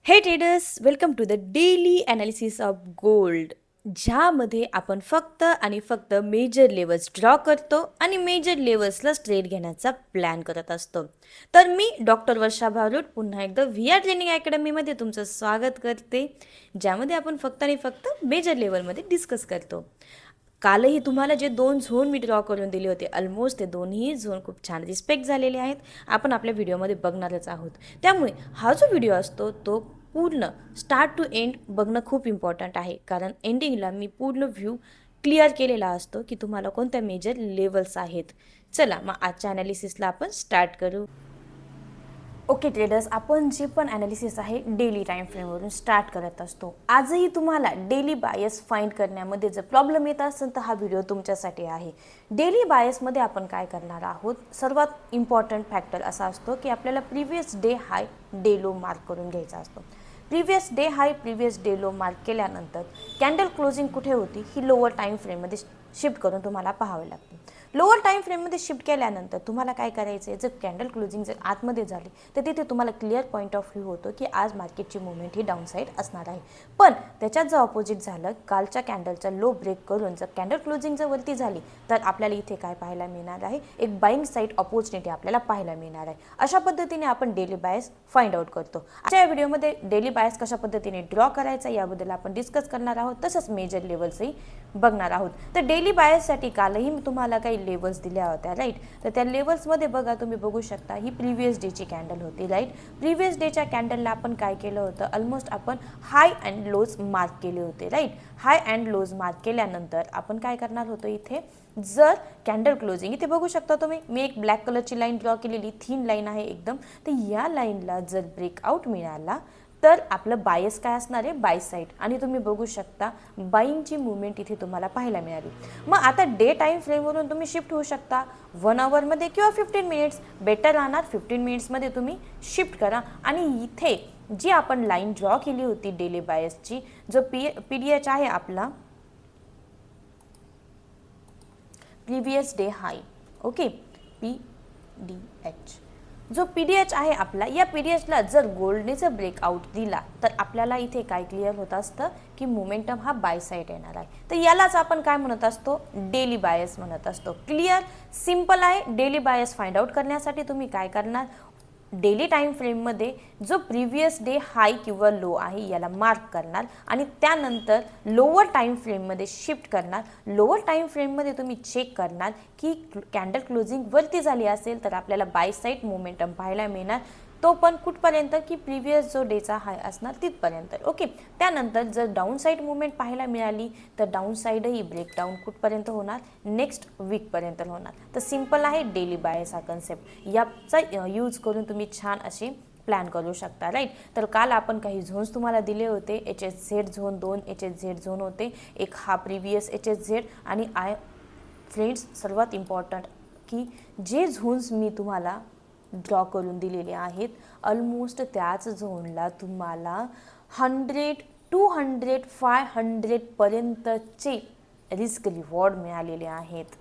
हे traders, welcome to the daily analysis of gold, ज्यामध्ये आपण फक्त आणि फक्त मेजर लेवल्स ड्रॉ करतो आणि मेजर लेवल्सलाच ट्रेड घेण्याचा प्लॅन करत असतो. तर मी डॉक्टर वर्षा भारूड पुन्हा एकदा व्ही आर ट्रेनिंग अकॅडमीमध्ये तुमचं स्वागत करते, ज्यामध्ये आपण फक्त आणि फक्त मेजर लेवलमध्ये डिस्कस करतो. कालही तुम्हाला जे 2 झोन मी ड्रॉ करून दिले होते, ऑलमोस्ट ते दोन्ही झोन खूप छान रिस्पेक्ट झालेले आहेत. आपण आपल्या व्हिडिओमध्ये बघणारच आहोत. त्यामुळे हा जो व्हिडिओ असतो तो पूर्ण स्टार्ट टू एंड बघणं खूप इम्पॉर्टंट आहे, कारण एंडिंगला मी पूर्ण व्ह्यू क्लिअर केलेला असतो की तुम्हाला कोणत्या मेजर लेवल्स आहेत. चला मग आजच्या ॲनालिसिसला आपण स्टार्ट करू. ओके ट्रेडर्स, आपण जे पण ॲनालिसिस आहे डेली टाईम फ्रेमवरून स्टार्ट करत असतो. आजही तुम्हाला डेली बायस फाइंड करण्यामध्ये जर प्रॉब्लेम येत असेल तर हा व्हिडिओ तुमच्यासाठी आहे. डेली बायसमध्ये आपण काय करणार आहोत, सर्वात इम्पॉर्टंट फॅक्टर असा असतो की आपल्याला प्रिव्हियस डे हाय डे लो मार्क करून घ्यायचा असतो. प्रिव्हियस डे हाय प्रिव्हियस डे लो मार्क केल्यानंतर कॅन्डल क्लोजिंग कुठे होती ही लोअर टाईम फ्रेममध्ये शिफ्ट करून तुम्हाला पाहावं लागतं. लोअर टाईम फ्रेममध्ये शिफ्ट केल्यानंतर तुम्हाला काय करायचं आहे, जर कॅन्डल क्लोजिंग जर आतमध्ये झाली तर तिथे तुम्हाला क्लिअर पॉईंट ऑफ व्ह्यू होतो की आज मार्केटची मुवमेंट ही डाऊन साईड असणार आहे. पण त्याच्यात जर ऑपोजिट झालं, कालच्या कॅन्डलचा लो ब्रेक करून जर कॅन्डल क्लोजिंग जर वरती झाली तर आपल्याला इथे काय पाहायला मिळणार आहे, एक बाईंग साईड ऑपॉर्च्युनिटी आपल्याला पाहायला मिळणार आहे. अशा पद्धतीने आपण डेली बायस फाइंड आउट करतो. आजच्या व्हिडिओमध्ये डेली बायस कशा पद्धतीने ड्रॉ करायचा याबद्दल आपण डिस्कस करणार आहोत, तसंच मेजर लेवल्सही बघणार आहोत. तर डेली बायससाठी कालही मी तुम्हाला काही लेवल्स दिल्या होत्या, राईट. तर त्या लेवल्समध्ये बघा, तुम्ही बघू शकता ही प्रिव्हियस डेची कॅन्डल होती, राईट. प्रिव्हियस डेच्या कॅन्डलला आपण काय केलं होतं, ऑलमोस्ट आपण हाय अँड लोज मार्क केले होते, right. High and lows mark केल्यानंतर आपण काय करणार होतो, इथे जर कॅन्डल क्लोजिंग इथे बघू शकता तुम्ही, मी एक ब्लॅक कलरची लाईन ड्रॉ केलेली, थिन लाईन आहे एकदम. तर या लाईनला जर ब्रेकआउट मिळाला तर आपलं बायस काय असणार आहे, बाय साईड. आणि तुम्ही बघू शकता बाईंगची मुवमेंट इथे तुम्हाला पाहायला मिळाली. मग आता डे टाईम फ्रेमवरून तुम्ही शिफ्ट होऊ शकता 1 आवरमध्ये किंवा 15 मिनिट्स. बेटर राहणार 15 मिनिट्समध्ये तुम्ही शिफ्ट करा. आणि इथे जी आपण लाईन ड्रॉ केली होती डेली बायसची, जो पीडीएच आहे आपला प्रिव्हियस डे हाय, ओके, PDH, जो PDH आहे आपला, या PDHला जर गोल्डने जर ब्रेकआउट दिला तर आपल्याला इथे काय क्लिअर होत असतं की मोमेंटम हा बाय साईड येणार आहे. तर यालाच आपण काय म्हणत असतो, डेली बायस म्हणत असतो. क्लिअर, सिम्पल आहे. डेली बायस फाइंड आउट करण्यासाठी तुम्ही काय करणार, डेली टाईम फ्रेममध्ये जो प्रिव्हियस डे हाय किंवा लो आहे याला मार्क करणार आणि त्यानंतर लोअर टाईम फ्रेममध्ये शिफ्ट करणार. लोअर टाईम फ्रेममध्ये तुम्ही चेक करणार की कॅन्डल क्लोजिंग वरती झाली असेल तर आपल्याला बाय साईड मोमेंटम पाहायला मिळणार. तो पण कुठपर्यंत की प्रिव्हियस जो डेचा हाय असणार तिथपर्यंत, ओके. त्यानंतर जर डाऊन साईड मुवमेंट पाहायला मिळाली तर डाऊन साईडही ब्रेकडाऊन कुठपर्यंत होणार, नेक्स्ट वीकपर्यंत होणार. तर सिम्पल आहे डेली बायस हा कन्सेप्ट. याचा यूज करून तुम्ही छान असे प्लॅन करू शकता, राईट. तर काल आपण काही झोन्स तुम्हाला दिले होते. HHZ झोन 2 HHZ झोन होते, एक हा प्रिव्हियस HHZ. आणि फ्रेंड्स, सर्वात इम्पॉर्टंट की जे झोन्स मी तुम्हाला ड्रॉ करून दिलेले आहेत, ऑलमोस्ट त्याच झोनला तुम्हाला 100, 200, 500 पर्यंतचे रिस्क रिवॉर्ड मिळालेले आहेत.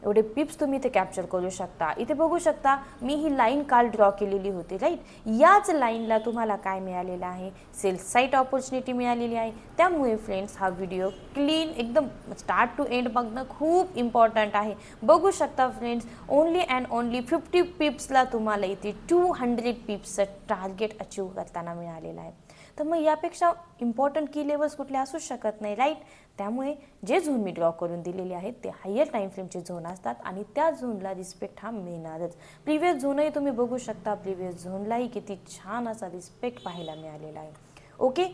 एवढे पिप्स तुम्ही इथे कॅप्चर करू शकता. इथे बघू शकता मी ही लाईन काल ड्रॉ केलेली होती, राईट. याच लाईनला तुम्हाला काय मिळालेलं आहे, सेल साईट ऑपॉर्च्युनिटी मिळालेली आहे. त्यामुळे फ्रेंड्स, हा व्हिडिओ क्लीन एकदम स्टार्ट टू एंड बघणं खूप इम्पॉर्टंट आहे. बघू शकता फ्रेंड्स, ओनली अँड ओनली 50 पिप्सला तुम्हाला इथे 200 पिप्सचं टार्गेट अचीव करताना मिळालेलं आहे. तर मग यापेक्षा इम्पॉर्टंट की लेवल्स कुठले असू शकत नाही, राईट. त्यामुळे जे झोन मी ड्रॉ करून दिलेले आहेत ते हायर टाईम फ्रेमचे झोन असतात आणि त्या झोनला रिस्पेक्ट हा मिळणारच. प्रिव्हियस झोनही तुम्ही बघू शकता, प्रिव्हियस झोनलाही किती छान असा रिस्पेक्ट पाहायला मिळालेला आहे, ओके.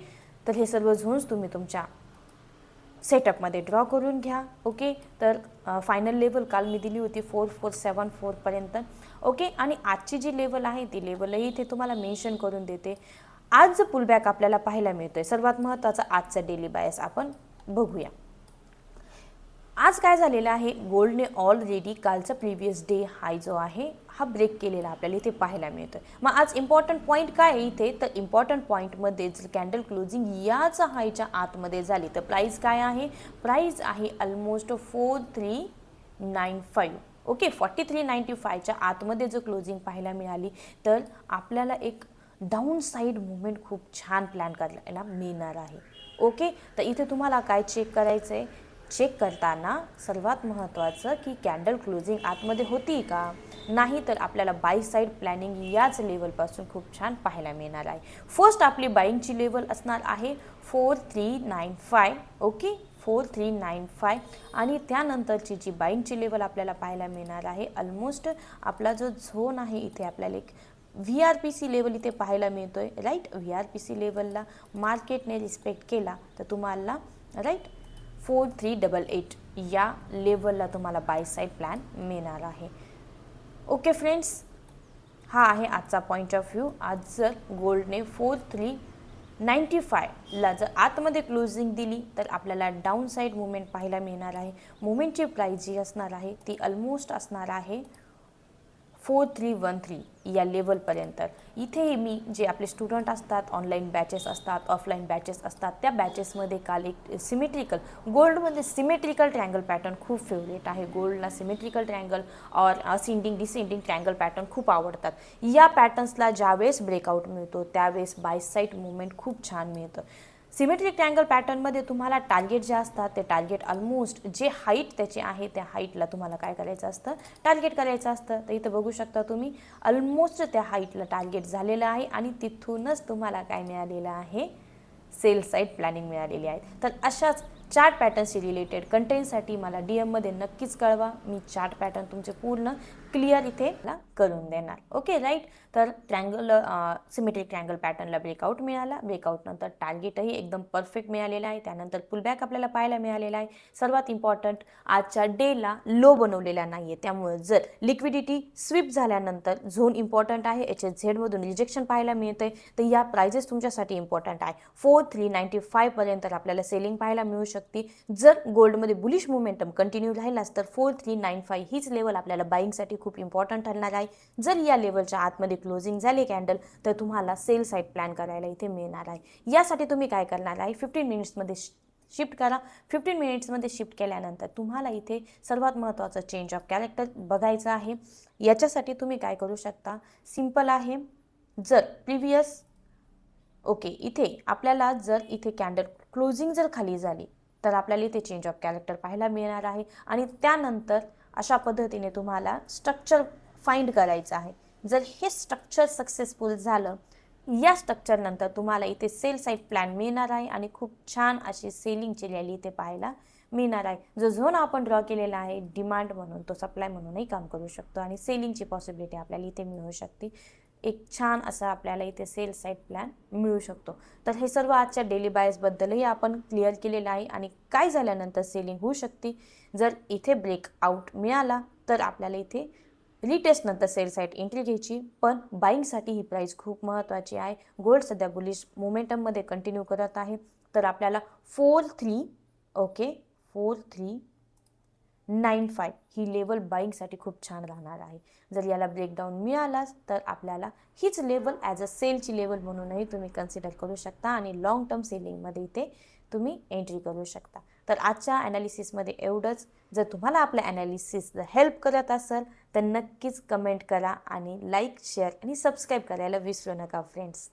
तर हे सर्व झोन्स तुम्ही तुमच्या सेटअपमध्ये ड्रॉ करून घ्या, ओके. तर फायनल लेवल काल मी दिली होती 4474 पर्यंत, ओके. आणि आजची जी लेवल आहे ती लेवलही इथे तुम्हाला मेन्शन करून देते. आज जो पुलबॅक आपल्याला पाहायला मिळतोय, सर्वात महत्त्वाचा आजचा डेली बायस आपण बघूया. आज काय झालेलं आहे, गोल्डने ऑलरेडी कालचा प्रिव्हियस डे हाय जो आहे हा ब्रेक केलेला आपल्याला इथे पाहायला मिळतोय. मग आज इम्पॉर्टंट पॉईंट काय आहे इथे, तर इम्पॉर्टंट पॉईंटमध्ये जर कॅन्डल क्लोजिंग याच हायच्या आतमध्ये झाली तर प्राईस काय आहे, प्राईस आहे ऑलमोस्ट 4395, ओके. 4395च्या आतमध्ये जर क्लोजिंग पाहायला मिळाली तर आपल्याला एक डाऊन साईड मुवमेंट खूप छान प्लॅन करायला मिळणार आहे. ओके, तर इथे तुम्हाला काय चेक करायचं आहे, चेक करताना सर्वात महत्त्वाचं की कॅन्डल क्लोजिंग आतमध्ये होती का, नाही तर आपल्याला बाय साईड प्लॅनिंग याच लेवलपासून खूप छान पाहायला मिळणार आहे. फर्स्ट आपली बाईंगची लेवल असणार आहे 4395. ओके, 4395 आणि त्यानंतरची जी बाईंगची लेवल आपल्याला पाहायला मिळणार आहे, ऑलमोस्ट आपला जो झोन आहे इथे आपल्याला एक VRPC लेवल इथे पाहायला मिळतोय. राईट, VRPC लेवलला मार्केटने रिस्पेक्ट केला तर तुम्हाला राईट 4388 या लेवलला तुम्हाला बाय साईड प्लॅन मिळणार आहे. ओके फ्रेंड्स, हा आहे आजचा पॉईंट ऑफ व्ह्यू. आज जर गोल्डने 4395ला जर आतमध्ये क्लोजिंग दिली तर आपल्याला डाऊन साईड मुवमेंट पाहायला मिळणार आहे. मुवमेंटची प्राईस जी असणार आहे ती ऑलमोस्ट असणार आहे 4313 या लेवलपर्यंत. इथे मी जे आपले स्टुडंट असतात, ऑनलाईन बॅचेस असतात, ऑफलाईन बॅचेस असतात, त्या बॅचेसमध्ये काल एक सिमेट्रिकल गोल्डमध्ये सिमेट्रिकल ट्रँगल पॅटर्न खूप फेवरेट आहे. गोल्डला सिमेट्रिकल ट्रँगल और असेंडिंग डिसेंडिंग ट्रँगल पॅटर्न खूप आवडतात. या पॅटर्न्सला ज्यावेळेस ब्रेकआउट मिळतो त्यावेळेस बाय साईड मुवमेंट खूप छान मिळतं. सिमेट्रिक ट्रँगल पॅटर्नमध्ये तुम्हाला टार्गेट जे असतात ते टार्गेट ऑलमोस्ट जे हाईट त्याचे आहे त्या हाईटला तुम्हाला काय करायचं असतं, टार्गेट करायचं असतं. तर इथं बघू शकता तुम्ही ऑलमोस्ट त्या हाईटला टार्गेट झालेलं आहे आणि तिथूनच तुम्हाला काय मिळालेलं आहे, सेल साईड प्लॅनिंग मिळालेली आहे. तर अशाच चार्ट पॅटर्नशी रिलेटेड कंटेंटसाठी मला DM मध्ये नक्कीच कळवा. मी चार्ट पॅटर्न तुमचे पूर्ण क्लिअर इथे करून देणार. ओके राईट, तर सिमेट्रिक ट्रँगल पॅटर्नला ब्रेकआउट मिळाला, ब्रेकआउट नंतर टार्गेटही एकदम परफेक्ट मिळालेला आहे, त्यानंतर पुलबॅक आपल्याला पाहायला मिळालेला आहे. सर्वात इम्पॉर्टंट, आजच्या डेला लो बनवलेला नाही आहे, त्यामुळे जर लिक्विडिटी स्वीप झाल्यानंतर झोन इम्पॉर्टंट आहे, HSZमधून रिजेक्शन पाहायला मिळते, तर या प्राइजेस तुमच्यासाठी इम्पॉर्टंट आहे. 4395 पर्यंत आपल्याला सेलिंग पाहायला मिळू शकते. जर गोल्डमध्ये बुलिश मोमेंटम कंटिन्यू राहिलाच तर 4395 हीच लेवल आपल्याला बाईंगसाठी खूप इम्पॉर्टंट ठरणार आहे. जर या लेवलच्या आतमध्ये क्लोजिंग झाली कॅन्डल तर तुम्हाला सेल साईड प्लॅन करायला इथे मिळणार आहे. यासाठी तुम्ही काय करणार आहे, 15 मिनिट्समध्ये शिफ्ट करा. 15 मिनिट्समध्ये शिफ्ट केल्यानंतर तुम्हाला इथे सर्वात महत्त्वाचं चेंज ऑफ कॅरेक्टर बघायचं आहे. याच्यासाठी तुम्ही काय करू शकता, सिंपल आहे. जर प्रिव्हियस ओके इथे आपल्याला जर इथे कॅन्डल क्लोजिंग जर खाली झाली तर आपल्याला इथे चेंज ऑफ कॅरेक्टर पाहायला मिळणार आहे आणि त्यानंतर अशा पद्धतीने तुम्हाला स्ट्रक्चर फाइंड करायचं आहे. जर हे स्ट्रक्चर सक्सेसफुल झालं, या स्ट्रक्चर नंतर तुम्हाला इथे सेल साईड प्लॅन मिळणार आहे आणि खूप छान अशी सेलिंगची रॅली इथे पाहायला मिळणार आहे. जो झोन आपण ड्रॉ केलेला आहे डिमांड म्हणून, तो सप्लाय म्हणूनही काम करू शकतो आणि सेलिंगची पॉसिबिलिटी आपल्याला इथे मिळू शकते. एक छान असा आपल्याला इथे सेल साईड प्लॅन मिळू शकतो. तर हे सर्व आजच्या डेली बायसबद्दलही आपण क्लिअर केलेलं आहे आणि काय झाल्यानंतर सेलिंग होऊ शकते. जर इथे ब्रेकआउट मिळाला तर आपल्याला इथे रिटेस्ट नंतर सेल साईड एंट्री घ्यायची, पण बाईंगसाठी ही प्राईस खूप महत्त्वाची आहे. गोल्ड सध्या बुलिश मोमेंटममध्ये कंटिन्यू करत आहे, तर आपल्याला 4395 ही लेवल बाईंगसाठी खूप छान राहणार आहे. जर याला ब्रेकडाऊन मिळालाच तर आपल्याला हीच लेवल ॲज अ सेलची लेवल म्हणूनही तुम्ही कन्सिडर करू शकता आणि लॉंग टर्म सेलिंगमध्ये इथे तुम्ही एंट्री करू शकता. तर आजच्या ॲनालिसिसमध्ये एवढंच. जर तुम्हाला आपलं ॲनालिसिस हेल्प करत असेल तर नक्कीच कमेंट करा आणि लाईक, शेअर आणि सबस्क्राईब करायला विसरू नका फ्रेंड्स.